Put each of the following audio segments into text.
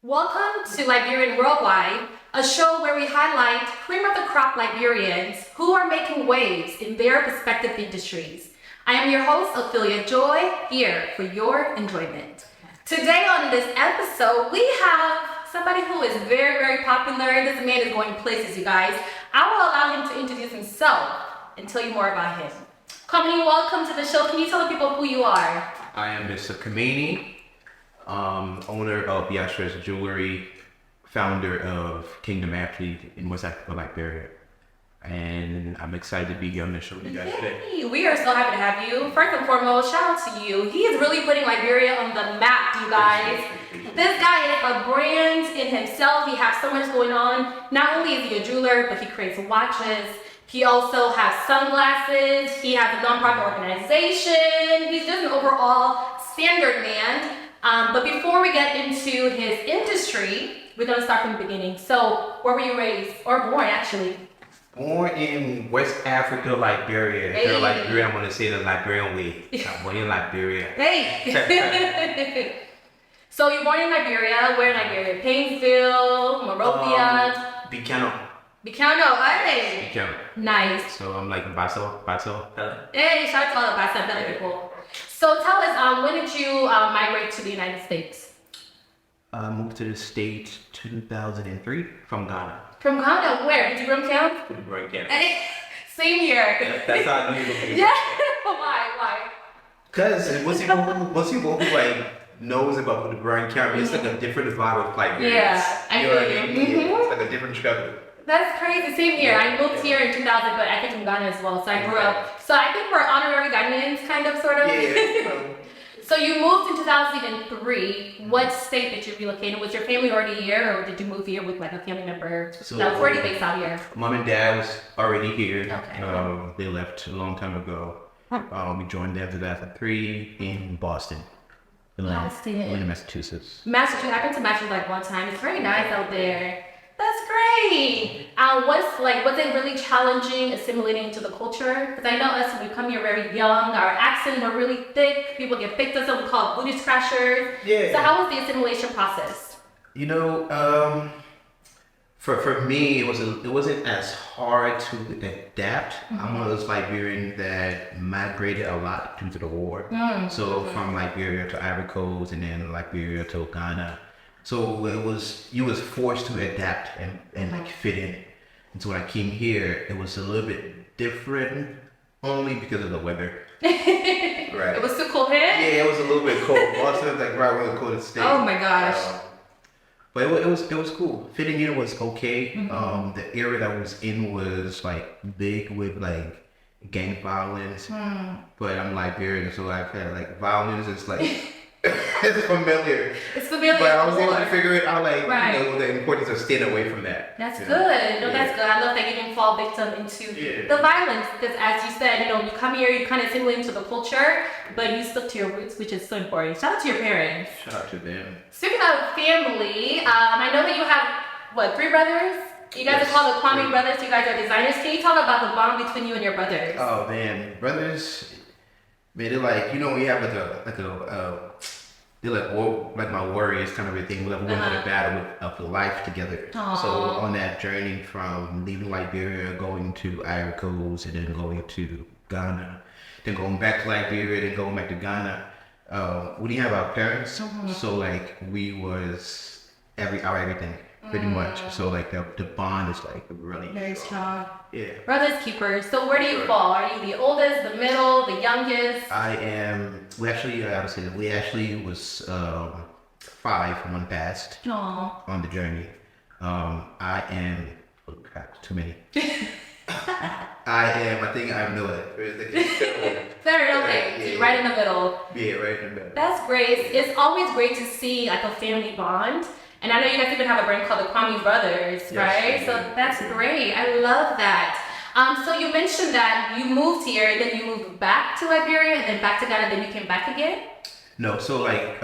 Welcome to Liberian Worldwide, a show where we highlight cream of the crop Liberians who are making waves in their respective industries. I am your host, Othelia Joy, here for your enjoyment. Today on this episode, we have somebody who is very, very popular. This man is going places, you guys. I will allow him to introduce himself and tell you more about him. Koimene, welcome to the show. Can you tell the people who you are? I am Mr. Koimene, owner of Yasha's Jewelry, founder of Kingdom Athlete in West Africa, Liberia. And I'm excited to be here on the show with you guys today. Yay. We are so happy to have you. First and foremost, shout out to you. He is really putting Liberia on the map, you guys. This guy is a brand in himself. He has so much going on. Not only is he a jeweler, but he creates watches. He also has sunglasses. He has a nonprofit organization. He's just an overall standard man. But before we get into his industry, we're going to start from the beginning. So, where were you raised? Or born, actually? Born in West Africa, Liberia. Hey. If Liberia, I'm going to say the Liberian way. I'm born in Liberia. Hey! So, you're born in Liberia. Where in Liberia? Painesville, Monrovia? Bicano. Bicano, hey! Bicano. Nice. So I'm like Basso. Hey, shout out to all the Basa people. So tell us, when did you migrate to the United States? I moved to the States 2003 from Ghana. From Ghana, where? Did you grow up town? Right, Ghana. Hey, same here. That's how I knew you were here. Yeah. Why? Cause once you go who like knows about the Brian County, it's like a different vibe of like Yeah, I you know what feel I you. mean? Mhm. It's like a different struggle. That's crazy. Same here. I moved here in 2000, but I think in Ghana as well. So I grew up. So I think we're honorary Ghanaians, kind of, sort of. Yeah. So you moved in 2003. What state did you relocate in? Was your family already here, or did you move here with like a family member that was already based out here? Mom and dad was already here. Okay. They left a long time ago. We joined them in 2003 in Boston. Boston. In Massachusetts. Massachusetts. I've been to Massachusetts like one time. It's very nice out there. That's great. Was it really challenging assimilating into the culture? Because I know us when we come here very young, our accents are really thick. People get picked us up. We call it booty scratchers. Yeah. So how was the assimilation process? You know, for me, it wasn't as hard to adapt. Mm-hmm. I'm one of those Liberians that migrated a lot due to the war. So from Liberia to Ivory Coast and then Liberia to Ghana. So you was forced to adapt and like fit in. And so when I came here, it was a little bit different only because of the weather. Right. It was too cold here? Yeah, it was a little bit cold. Boston was like right where the coldest state. Oh my gosh. But it was cool. Fitting in was okay. The area that I was in was like big with like gang violence. But I'm Liberian, so I've had like violence is like it's familiar. It's familiar. But I was able to figure it out, like Right. you know, the importance of staying away from that. That's you good. know? No, that's good. I love that you didn't fall victim into Yeah. the violence. Because as you said, you come here, you kind of assimilate into the culture, but you stuck to your roots, which is so important. Shout out to your parents. Shout out to them. Speaking of family, I know that you have, 3 brothers? You guys Yes. are called the Kwame brothers. You guys are designers. Can you talk about the bond between you and your brothers? Oh man, brothers, man, they're like we have they're like my warriors kind of a thing. We went for the battle of the life together. Aw. So on that journey from leaving Liberia, going to Ivory Coast, and then going to Ghana, then going back to Liberia, then going back to Ghana. We didn't have our parents, so like we was everything pretty much. So like the bond is like really Very strong. Yeah. Brothers keepers. So where do you fall? Are you the oldest, the middle, the youngest? I am. We actually, I would say that we actually was 5 one passed Aw. on the journey. I am. Oh crap, too many. I think I'm the Fair enough. Okay. So you're right in the middle. Yeah, right in the middle. That's great. It's always great to see like a family bond. And I know you guys even have a brand called the Kwame Brothers, Yes, right? we So do. that's great. I love that. So you mentioned that you moved here, then you moved back to Liberia, and then back to Ghana, then you came back again? No, so like,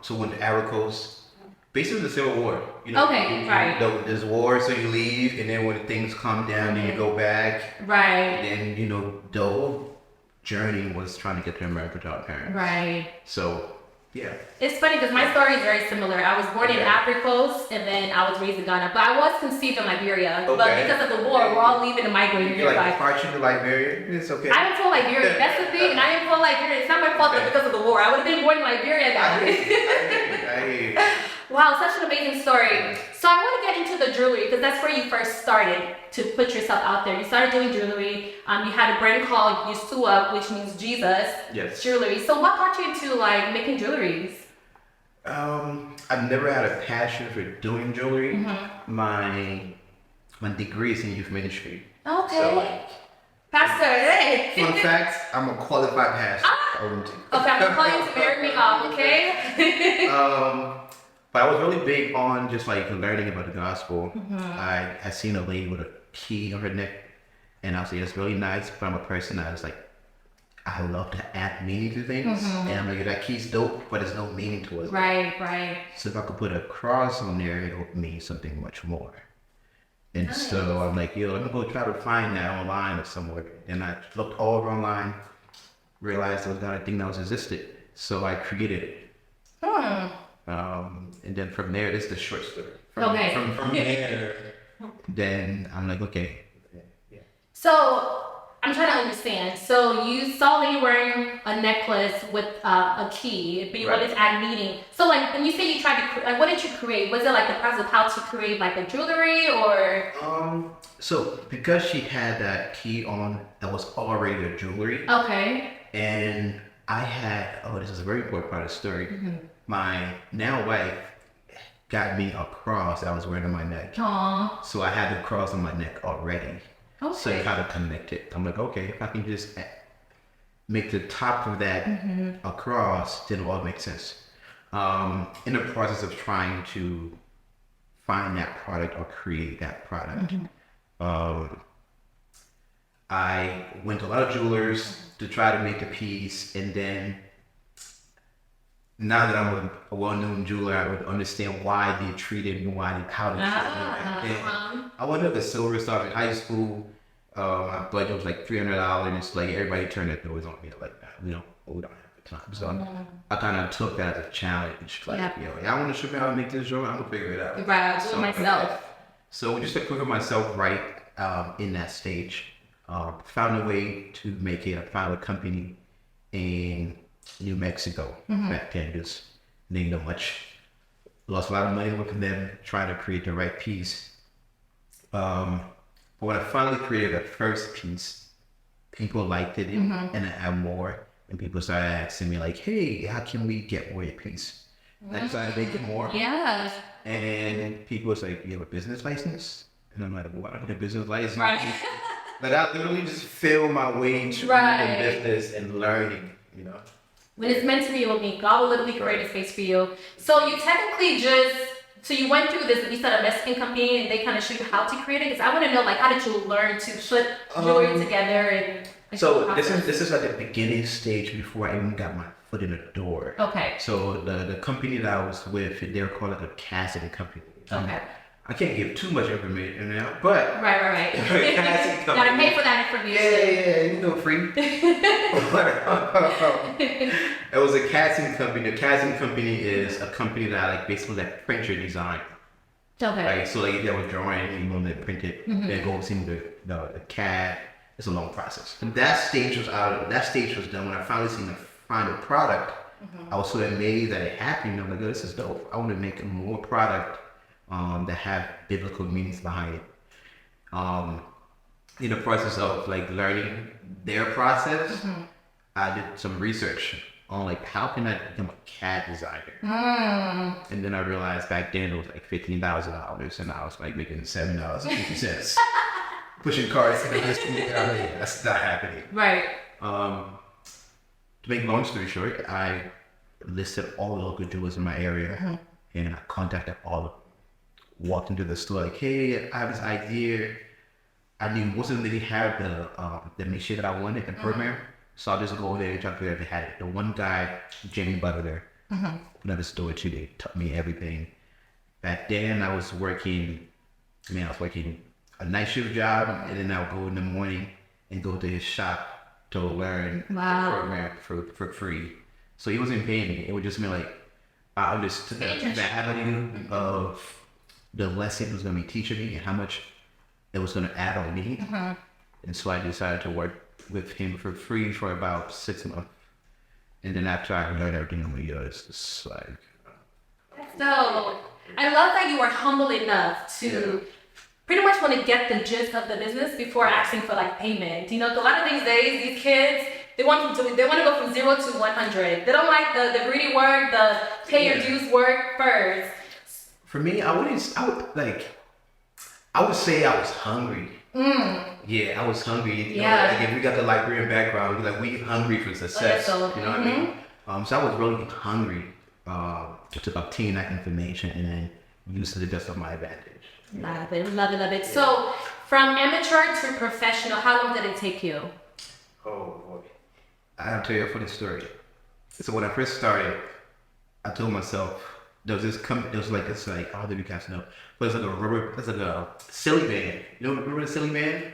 so when the Ivory Coast, basically the Civil War, Okay, right. There's war, so you leave, and then when things calm down, then you go back, Right. and then the whole journey was trying to get to America to our parents. Right. So Yeah. It's funny because my story is very similar. I was born in Ivory Coast and then I was raised in Ghana, but I was conceived in Liberia. Okay. But because of the war, we're all leaving and migrating. You're like partially to Liberia. It's okay. I am from Liberia. That's the thing. And I am from Liberia. It's not my fault that because of the war. I would have been born in Liberia now. I hear you. Wow, such an amazing story. So I want to get into the jewelry because that's where you first started to put yourself out there. You started doing jewelry. You had a brand called Yeshua, which means Jesus. Yes. Jewelry. So what got you into like making jewelries? I've never had a passion for doing jewelry. My degree is in youth ministry. Okay. So, Pastor, hey. fun fact, I'm a qualified pastor. Okay, I'm gonna call you to marry me off, okay? But I was really big on just like learning about the gospel. I had seen a lady with a key on her neck, and I was like, it's really nice, but I'm a person that is like, I love to add meaning to things. And I'm like, that key's dope, but there's no meaning to it. Right. So if I could put a cross on there, it would mean something much more. And so I'm like, yo, let me go try to find that online or somewhere. And I looked all over online, realized there was not a thing that was existed. So I created it. And then from there, this is the short story. From there, then I'm like, okay. So I'm trying to understand. So you saw me wearing a necklace with a key, but you wanted to add meaning. So like when you say you tried to, like, what did you create? Was it like the process of how to create like a jewelry or? So because she had that key on, that was already a jewelry. Okay. And I had, this is a very important part of the story. My now wife got me a cross that I was wearing on my neck. Aww. So I had the cross on my neck already. Okay. So it kind of connected. I'm like, okay, if I can just make the top of that a cross, then it all makes sense. In the process of trying to find that product or create that product, I went to a lot of jewelers to try to make a piece, and then now that I'm a well-known jeweler, I would understand why they treated me, how they treated me. I went up to silver stuff in high school. My budget was like $300, and it's like everybody turned their nose on me like that. We don't have the time. So I kind of took that as a challenge. Like, I want to show me how to make this jewelry. I'm gonna figure it out. Right, I'll do it myself. So just to cover myself right in that stage, found a way to make it. I found a company in New Mexico back then. Just didn't know much. Lost a lot of money working them trying to create the right piece. But when I finally created the first piece, people liked it, and I had more. And people started asking me like, "Hey, how can we get more of your piece?" And I started making more. Yeah. And people was like, "You have a business license?" And I'm like, "What? I need a business license?" Right. But I literally just feel my way through the business and learning, you know. When it's meant to be, it will be. God will literally create a space for you. So you technically you went through this, you said a Mexican company, and they kind of showed you how to create it? Because I want to know, like, how did you learn to put jewelry together? And like, so this is at the beginning stage before I even got my foot in the door. Okay. So the company that I was with, they're called like a casting company. Okay. I can't give too much information now, but right. Gotta pay for that information. Yeah, free. It was a casting company. The casting company is a company that like basically like print your design. Okay. Right. So like if you have a drawing, you want to print it, then go see the CAD. It's a long process. And that stage was done when I finally seen the final product. I was so amazed that it happened. I'm like, oh, this is dope. I want to make more product that have biblical meanings behind it. In the process of like learning their process, I did some research on like how can I become a CAD designer. And then I realized back then it was like $15,000, and I was like making $7.50, pushing cars in the history. That's not happening. Right. To make a long story short, I listed all the local jewelers in my area, and I contacted all of them. Walked into the store like, hey, I have this idea. I knew most of them didn't have the machine that I wanted, the program. So I just go there and try to figure out if they had it. The one guy, Jamie Butler, opened up a store too. They taught me everything. Back then I was working a night shift job, and then I would go in the morning and go to his shop to learn the program for free. So he wasn't paying me. It would just be like, I understood the value of the lesson he was going to be teaching me and how much it was going to add on me. And so I decided to work with him for free for about 6 months. And then after I learned everything over the years, it's like... So, I love that you are humble enough to pretty much want to get the gist of the business before asking for like payment. You know, a lot of these days, these kids, they want to go from 0 to 100. They don't like the greedy work, the pay your dues work first. For me, I would say I was hungry. Yeah, I was hungry. You know, like if we got the Liberian background, we hungry for success. You know what I mean? So I was really hungry to obtain that information and then use it to just on my advantage. Love it. So, from amateur to professional, how long did it take you? Oh boy, I'll tell you a funny story. So when I first started, I told myself there was this company. There was like this, I don't know if you guys know, but it's like a silly band. You know, remember the silly band?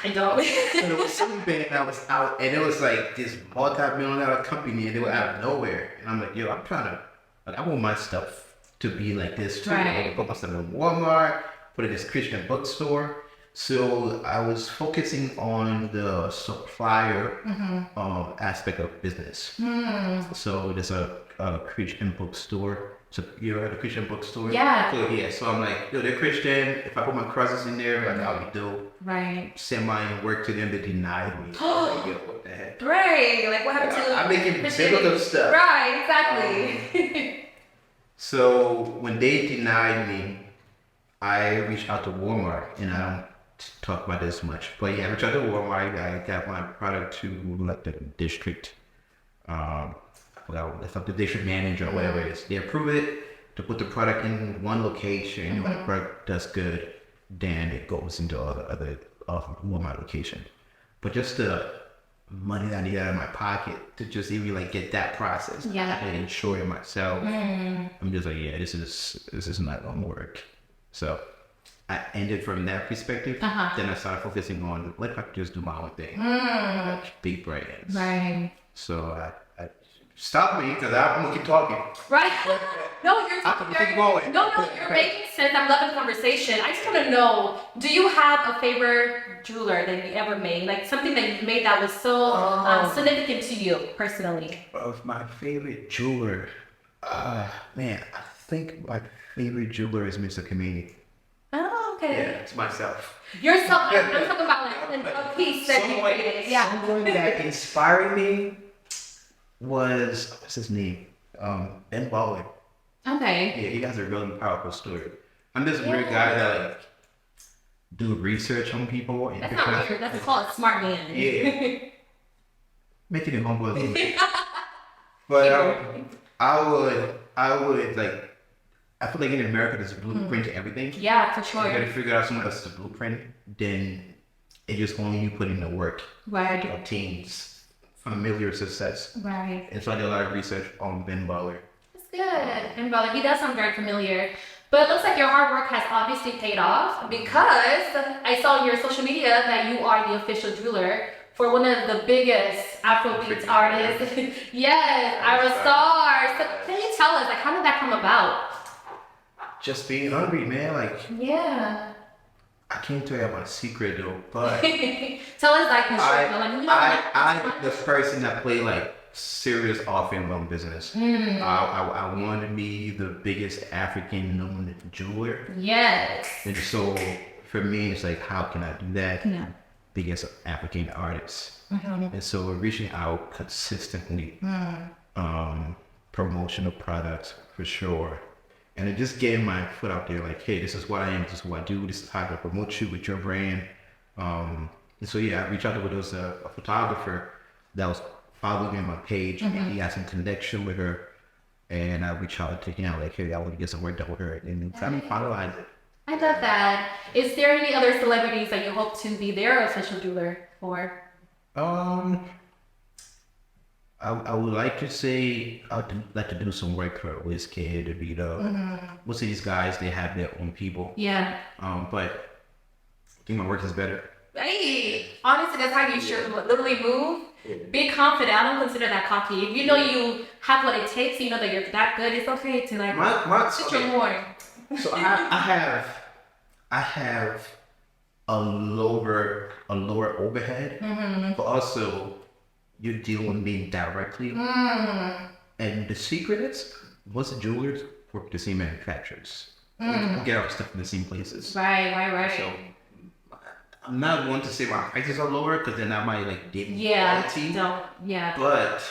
I don't. So there was a silly band that was out, and it was like this multi-million-dollar company, and they were out of nowhere. And I'm like, yo, I'm trying to, I want my stuff to be like this too. Right. I want to put my stuff in Walmart, put it in this Christian bookstore. So I was focusing on the supplier aspect of business. So there's a Christian bookstore. So you heard of a Christian bookstore? Yeah. So I'm like, yo, they're Christian. If I put my crosses in there, like I'll be dope. Right. Send my work to them. They denied me. Like, yo, what the heck? Right. Like what happened to? I'm making biblical stuff. Right. Exactly. So when they denied me, I reached out to Walmart, and I don't talk about this much, but yeah, I reached out to Walmart. I got my product to like the district, well, it's up to district manager or whatever it is. They approve it to put the product in one location. When the product does good, then it goes into other Walmart location. But just the money that I need out of my pocket to just even like get that process and ensure it myself. I'm just like, yeah, this is not gonna work. So I ended from that perspective. Then I started focusing on what if I could just do my own thing, like big brands. Right. So I stop me because I'm gonna keep talking. Right. No, you're talking. No, you're making sense. I'm loving the conversation. I just want to know, do you have a favorite jeweler that you ever made? Like something that you've made that was so significant to you personally? Of my favorite jeweler, man, I think my favorite jeweler is Mr. Koimene. Oh, okay. Yeah, it's myself. Yourself. I'm talking about like a piece that you created. Yeah. Someone that inspired me was, what's his name? Ben Baller. Okay. Yeah, he has a really powerful story. I'm this weird guy that like do research on people. And that's not weird. That's called a smart man. Yeah. Making it humble a little bit. But I would like, I feel like in America there's a blueprint to everything. Yeah, for sure. You gotta figure out someone else's blueprint, then it just only you put in the work to obtain familiar success. Right. And so I did a lot of research on Ben Baller. That's good. Ben Baller, he does sound very familiar. But it looks like your hard work has obviously paid off because I saw on your social media that you are the official jeweler for one of the biggest Afrobeats artists. Yes, Ira Star. So can you tell us, like, how did that come about? Just being hungry, man. Like, yeah. I can't tell you my secret though, but tell us like I'm the person that play like serious offense on business. I want to be the biggest African known jeweler. Yes. And so for me, it's like, how can I do that? Yeah. Biggest African artist. And so we're reaching out consistently. Promotional products for sure. And then just getting my foot out there, like, hey, this is what I am, this is what I do, this is how I promote you with your brand. And so yeah, I reached out to a photographer that was following my page, and he had some connection with her, and I reached out to him, like, hey, I want to get some work done with her, and kind of finalize it. I love that. Is there any other celebrities that you hope to be their official jeweler for? I would like to say I'd like to do some work for Wizkid, DeVito. Most of these guys, they have their own people. Yeah. But I think my work is better. Hey, honestly, that's how you should literally move. Be confident. I don't consider that cocky. If you know you have what it takes, you know that you're that good, it's okay to like sit your horn. So I have a lower overhead, but also you're dealing with me directly. And the secret is most of the jewelers work with the same manufacturers. We get our stuff in the same places. Right. So I'm not one to say my prices are lower because then I might like dip quality. But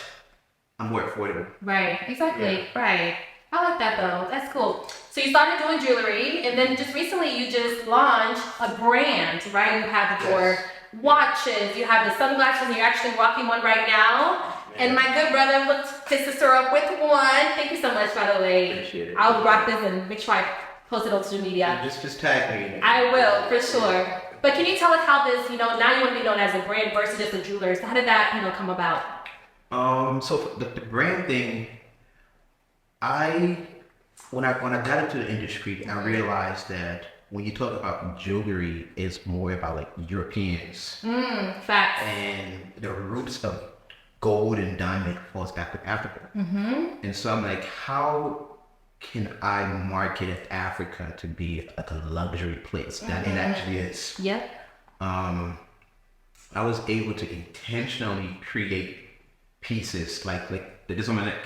I'm more affordable. Right, exactly. Right. I like that though. That's cool. So you started doing jewelry, and then just recently you just launched a brand, right? You have your watches, you have the sunglasses, and you're actually rocking one right now. And my good brother hooked his sister up with one. Thank you so much, by the way. Appreciate it. I'll rock this and make sure I post it on social media. Just tag me. I will, for sure. But can you tell us how this, now you want to be known as a brand versus just a jeweler. So how did that, come about? So for the brand thing, when I got into the industry, I realized that when you talk about jewelry, it's more about like Europeans. Facts. And the roots of gold and diamond falls back to Africa. And so I'm like, how can I market Africa to be like a luxury place that it actually is? Yep. I was able to intentionally create pieces like this on my neck.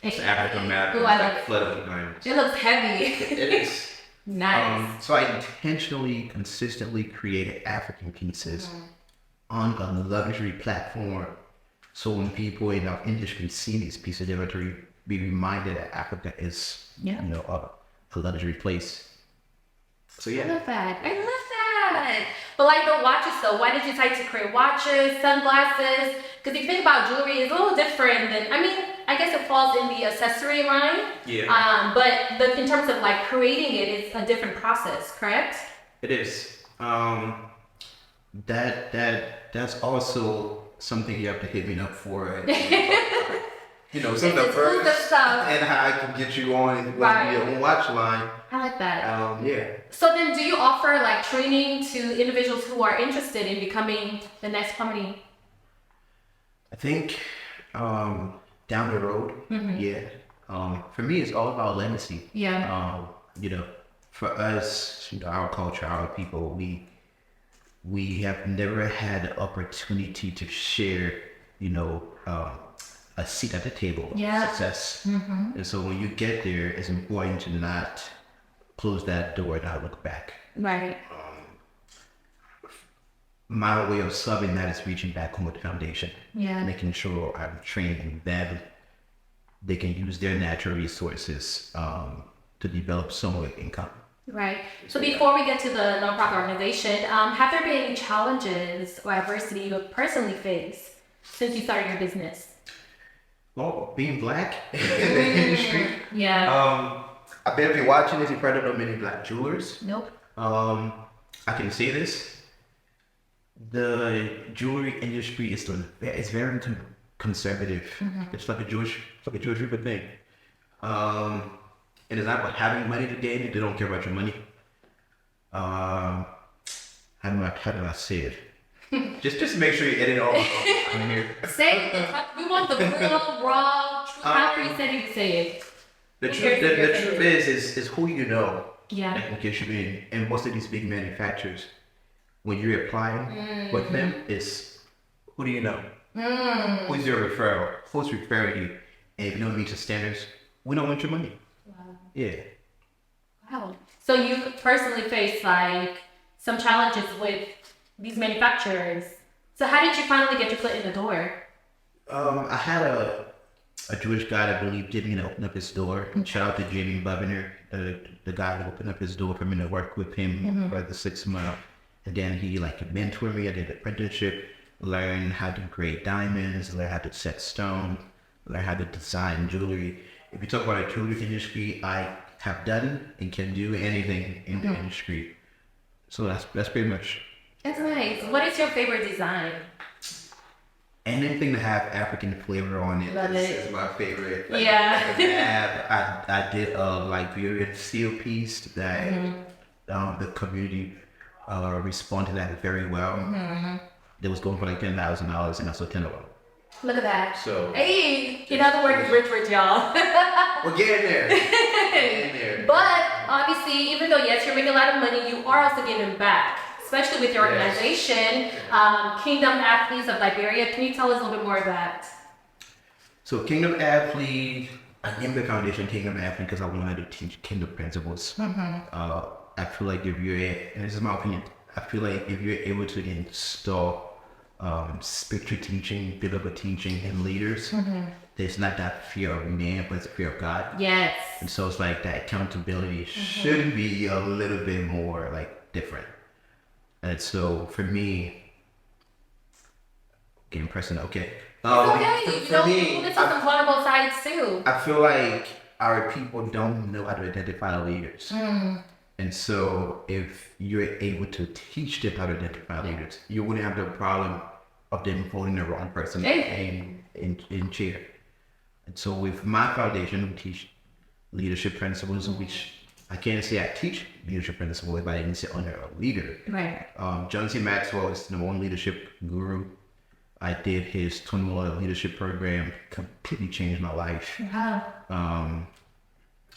It's African map. Ooh, I love it. Flood of diamonds. It looks heavy. It is. Nice. So I intentionally, consistently created African pieces on a luxury platform. So when people in our industry see these pieces, they're going to be reminded that Africa is, a luxury place. So yeah. I love that. But like the watches though, why did you decide to create watches, sunglasses? Because if you think about jewelry, it's a little different than, I guess it falls in the accessory line. Yeah. But in terms of like creating it, it's a different process, correct? It is. That's also something you have to hit me up for. Some of the first stuff. And how I can get you on your own watch line. I like that. Yeah. So then do you offer like training to individuals who are interested in becoming the next company? I think down the road, yeah. For me, it's all about legacy. Yeah. For us, our culture, our people, we have never had the opportunity to share, a seat at the table of success. And so when you get there, it's important to not close that door and not look back. Right. My way of solving that is reaching back home with the foundation. Yeah. Making sure I'm training them. They can use their natural resources to develop some of income. Right. So before we get to the nonprofit organization, have there been any challenges or adversity you have personally faced since you started your business? Well, being black in the industry. Yeah. I bet if you're watching this, you probably don't know many black jewelers. Nope. I can say this. The jewelry industry is very conservative. It's like a Jewish people thing. And it's not about having money today. They don't care about your money. How do I say it? just make sure you edit all on here. Say it. We want the real, raw, however you said you say it. The truth is who you know. Yeah. That can get you in. And most of these big manufacturers, when you're applying with them, is who do you know? Who's your referral? Who's referring you? And if you don't meet your standards, we don't want your money. Wow. Yeah. Wow. So you personally faced like some challenges with these manufacturers. So how did you finally get your foot in the door? I had a Jewish guy that believed in me to open up his door. Shout out to Jamie Bubiner, the guy that opened up his door for me to work with him for the 6 months. And then he mentored me. I did an apprenticeship, learn how to create diamonds, learn how to set stone, learn how to design jewelry. If you talk about the jewelry industry, I have done and can do anything in the industry. So that's pretty much. That's nice. What is your favorite design? Anything to have African flavor on it is my favorite. Yeah. I did a Liberian seal piece that the community responded to that very well. It was going for $10,000 and I sold 10 of them. Look at that. So, hey, in other words, rich, y'all. we're getting there. Getting there. But obviously, even though yes, you're making a lot of money, you are also giving back, especially with your organization, Kingdom Athletes of Liberia. Can you tell us a little bit more of that? So Kingdom Athlete, I named the foundation Kingdom Athlete because I wanted to teach kingdom principles. I feel like if you're, and this is my opinion, I feel like if you're able to install spiritual teaching, biblical teaching in leaders, there's not that fear of man, but it's the fear of God. Yes. And so it's like that accountability should be a little bit more like different. And so for me, getting personal, okay. It's okay. It's on the vulnerable sides too. I feel like our people don't know how to identify the leaders. And so if you're able to teach them how to identify leaders, you wouldn't have the problem of them voting the wrong person in chair. And so with my foundation, we teach leadership principles, which I can't say I teach leadership principles if I didn't sit under a leader. Right. John C. Maxwell is the #1 leadership guru. I did his 21 leadership program, completely changed my life. Wow.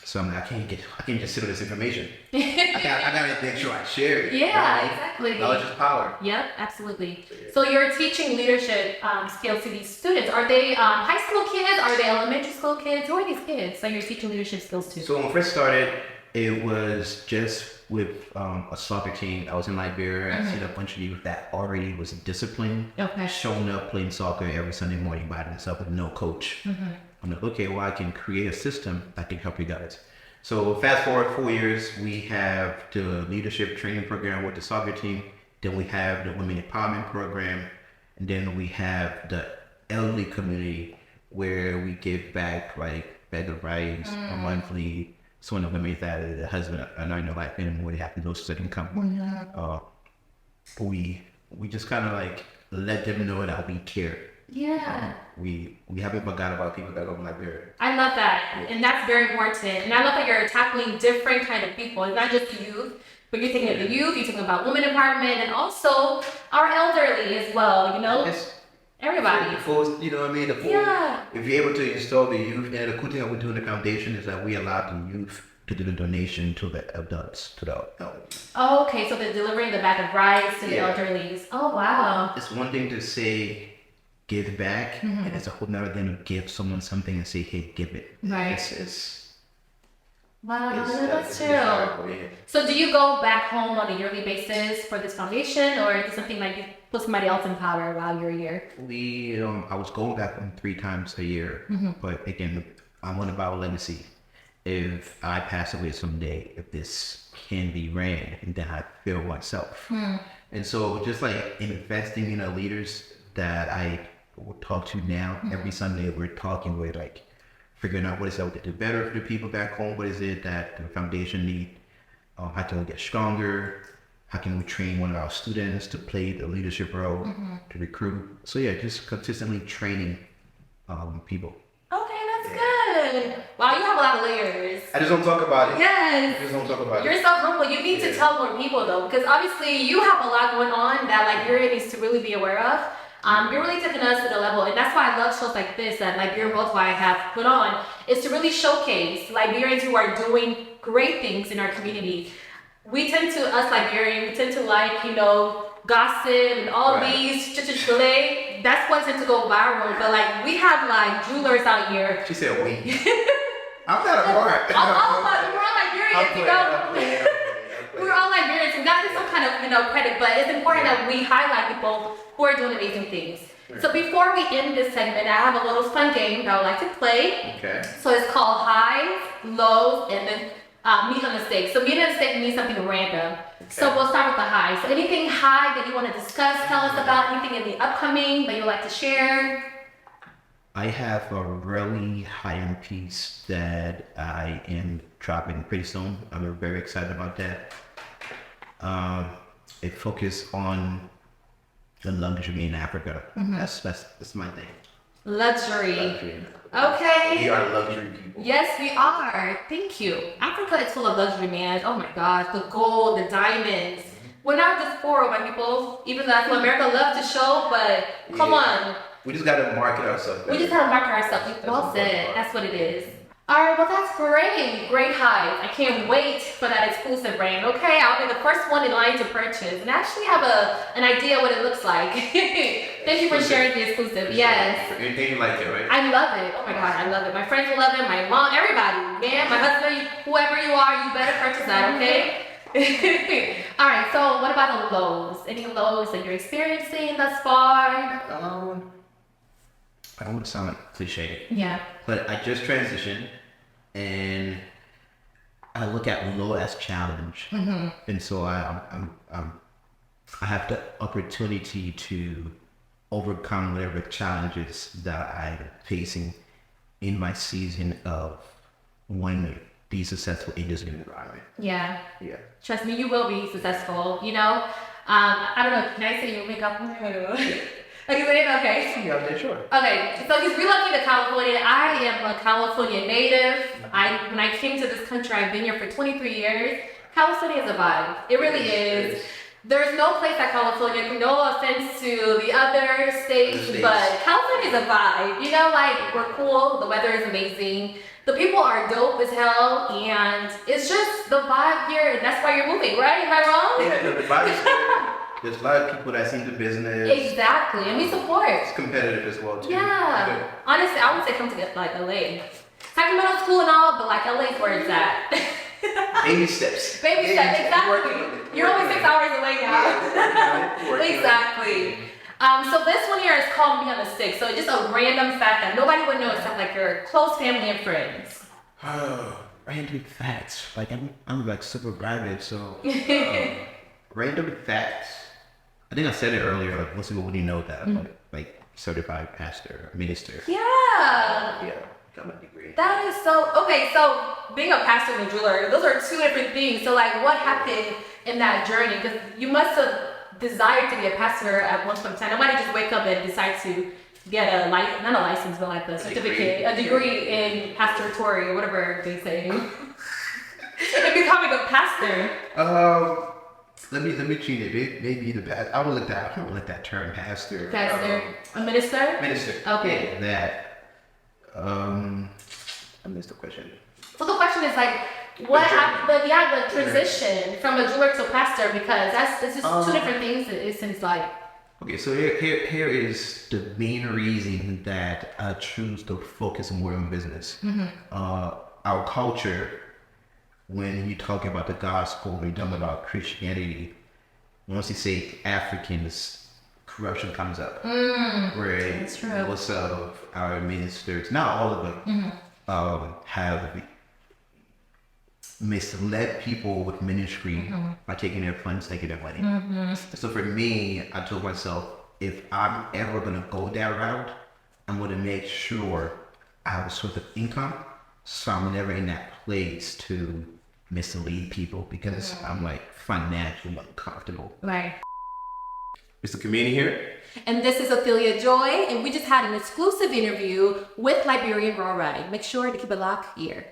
So I can't just sit on this information. I gotta make sure I share it. Yeah, exactly. Knowledge is power. Yep, absolutely. So you're teaching leadership skills to these students. Are they high school kids? Are they elementary school kids? Who are these kids that you're teaching leadership skills to? So when I first started, it was just with a soccer team. I was in Liberia. I seen a bunch of youth that already was disciplined, showing up playing soccer every Sunday morning by themselves with no coach. I'm like, okay, well, I can create a system that can help you guys. So fast forward 4 years, we have the leadership training program with the soccer team. Then we have the women empowerment program. And then we have the elderly community where we give back like bag of rice monthly. So when the women that the husband are not in their life anymore, they have to go certain company. We just kind of like let them know that we care. Yeah. We haven't forgot about people that live in Liberia. I love that. And that's very important. And I love that you're tackling different kind of people. It's not just the youth, but you're thinking of the youth, you're talking about women empowerment, and also our elderly as well, you know? Yes. Everybody. You know what I mean? If you're able to install the youth, and the cool thing that we do in the foundation is that we allow the youth to do the donation to the adults, to the elderly. Oh, okay. So they're delivering the bag of rice to the elderlies. Oh, wow. It's one thing to say, give back, and it's a whole nother thing to give someone something and say, hey, give it. Right. Wow, that's true. Yeah. So do you go back home on a yearly basis for this foundation, or is it something like you put somebody else in power while you're here? I was going back 3 times a year, but again, I want about legacy. If I pass away someday, if this can be ran, then I feel myself. And so just like investing in the leaders that I will talk to now, every Sunday we're talking with like figuring out what is it to do better for the people back home, what is it that the foundation need, how can we get stronger, how can we train one of our students to play the leadership role, to recruit. So yeah, just consistently training people. Okay, that's good. Wow, you have a lot of layers. I just don't talk about it. Yes. I just don't talk about You're it. so humble. You need to tell more people though, because obviously you have a lot going on that Liberia needs to really be aware of. You're really taking us to the level, and that's why I love shows like this that Liberian World Wide have put on, is to really showcase Liberians who are doing great things in our community. Us Liberians, we tend to like, gossip and all these chit-chat. That's what tends to go viral, but like we have like jewelers out here. She said we. I'm not a part. We're all Liberians, We're all Liberians, and that is some kind of credit, but it's important that we highlight people who are doing amazing things. So before we end this segment, I have a little fun game that I would like to play. Okay. So it's called highs, lows, and then meet a mistake. So meet a mistake means something random. Okay. So we'll start with the highs. So anything high that you want to discuss, tell us about, anything in the upcoming that you'd like to share? I have a really high-end piece that I am dropping pretty soon. I'm very excited about that. It focuses on the luxury in Africa. That's my thing. Luxury. Okay. We are luxury people. Yes, we are. Thank you. Africa is full of luxury, man. Oh my gosh, the gold, the diamonds. We're not just poor, my people. Even though that's what America loves to show, but come on. We just gotta market ourselves. We just have to market ourselves. Well said. That's what it is. All right, well, that's great. Great highs. I can't wait for that exclusive brand. Okay, I'll be the first one in line to purchase and actually have an idea what it looks like. Thank you for sharing the exclusive. Yes. And you like it, right? I love it. Oh my God, I love it. My friends will love it. My mom, everybody. Man, my husband, whoever you are, you better purchase that, okay? All right, so what about the lows? Any lows that you're experiencing thus far? I don't want to sound like cliche. Yeah. But I just transitioned, and I look at low as challenge, and so I have the opportunity to overcome whatever challenges that I'm facing in my season of wanting to be successful in this new environment. Yeah. Yeah. Trust me, you will be successful. You know, I don't know. Can I say your makeup? Like you say it? Okay. Yeah, sure. Okay, so he's relocated to California. I am a California native. When I came to this country, I've been here for 23 years. California is a vibe. It really is. There's no place like California. No offense to the other states, but California is a vibe. You know, like, we're cool. The weather is amazing. The people are dope as hell, and it's just the vibe here, and that's why you're moving, right? Am I wrong? Yeah, the vibe is good. There's a lot of people that seem to business. Exactly, and we support. It's competitive as well, too. Yeah. Honestly, I would say come to like LA. Sacramento's cool and all, but like LA's where it's at. Baby steps. Baby steps, exactly. You're only 6 hours away now. Exactly. So this one here is called Me on the Six. So it's just a random fact that nobody would know except like your close family and friends. Oh, random facts. Like I'm like super private, so random facts. I think I said it earlier. Like most people wouldn't know that. Like certified pastor, minister. Yeah. Yeah. Got my degree. That is so okay. So being a pastor and a jeweler, those are two different things. So like, what happened in that journey? Because you must have desired to be a pastor at one point in time. Nobody just wake up and decide to get not a license, but like a certificate, a degree in pastoratory or whatever they say. And becoming a pastor. Let me change it. Maybe the pastor. I would let that term pastor. Pastor, a minister. Minister. Okay. Yeah, that. I missed the question. So the question is like, what happened? But yeah, the transition from a jeweler to pastor, because that's just two different things. It seems like. Okay, so here is the main reason that I choose to focus more on business. Our culture, when you talk about the gospel, when you talk about Christianity, once you say Africans, corruption comes up. Where most of our ministers, not all of them, have misled people with ministry by taking their funds, taking their money. So for me, I told myself, if I'm ever gonna go that route, I'm gonna make sure I have a source of income, so I'm never in that place to mislead people because I'm like financially uncomfortable. Right. Mr. Koimene here. And this is Othelia Joy, and we just had an exclusive interview with Liberian Raw Ride. Make sure to keep it locked here.